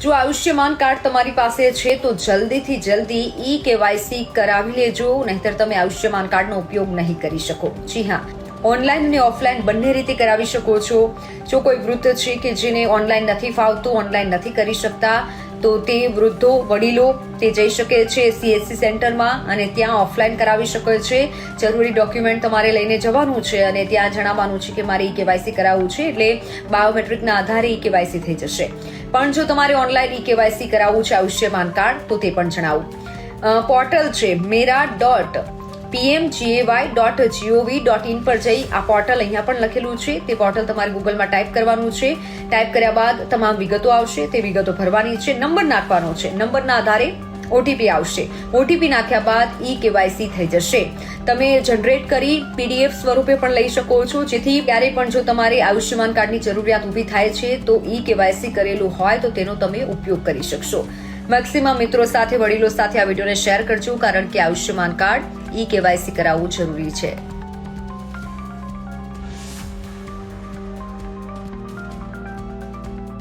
જો આયુષ્યમાન કાર્ડ તમારી પાસે છે તો જલ્દીથી જલ્દી ઈ-કેવાયસી કરાવી લેજો, નહીંતર તમે આયુષ્યમાન કાર્ડનો ઉપયોગ નહીં કરી શકો. જી હા, ઓનલાઈન અને ઓફલાઈન બંને રીતે કરાવી શકો છો. જો કોઈ વૃદ્ધ છે કે જેને ઓનલાઈન નથી ફાવતું, ઓનલાઈન નથી કરી શકતા, તો તે વૃદ્ધો વડીલો તે જઈ શકે છે CSC સેન્ટરમાં અને ત્યાં ઓફલાઈન કરાવી શકે છે. જરૂરી ડોક્યુમેન્ટ તમારે લઈને જવાનું છે અને ત્યાં જણાવવાનું છે કે મારે ઈ-કેવાયસી કરાવવું છે, એટલે બાયોમેટ્રિકના આધારે ઈ-કેવાયસી થઈ જશે. પણ જો તમારે ઓનલાઈન ઈ-કેવાયસી કરાવવું છે આયુષ્યમાન કાર્ડ, તો તે પણ જણાવું. પોર્ટલ છે mera.pmgay.gov.in પર જઈ આ પોર્ટલ અહીંયા પણ લખેલું છે, તે પોર્ટલ તમારે ગૂગલમાં ટાઈપ કરવાનું છે. ટાઈપ કર્યા બાદ તમામ વિગતો આવશે, તે વિગતો ભરવાની છે, નંબર નાખવાનો છે, નંબરના આધારે OTP આવશે. OTP નાખ્યા બાદ ઈ-કેવાયસી થઈ જશે. તમે જનરેટ કરી PDF સ્વરૂપે પણ લઈ શકો છો, જેથી ક્યારેય પણ જો તમારે આયુષ્યમાન કાર્ડની જરૂરિયાત ઊભી થાય છે તો ઈ-કેવાયસી કરેલું હોય તો તેનો તમે ઉપયોગ કરી શકશો. મેક્સિમમ મિત્રો સાથે, વડીલો સાથે આ વિડીયોને શેર કરજો, કારણ કે આયુષ્યમાન કાર્ડ ઈ-કેવાયસી કરાવવું જરૂરી છે.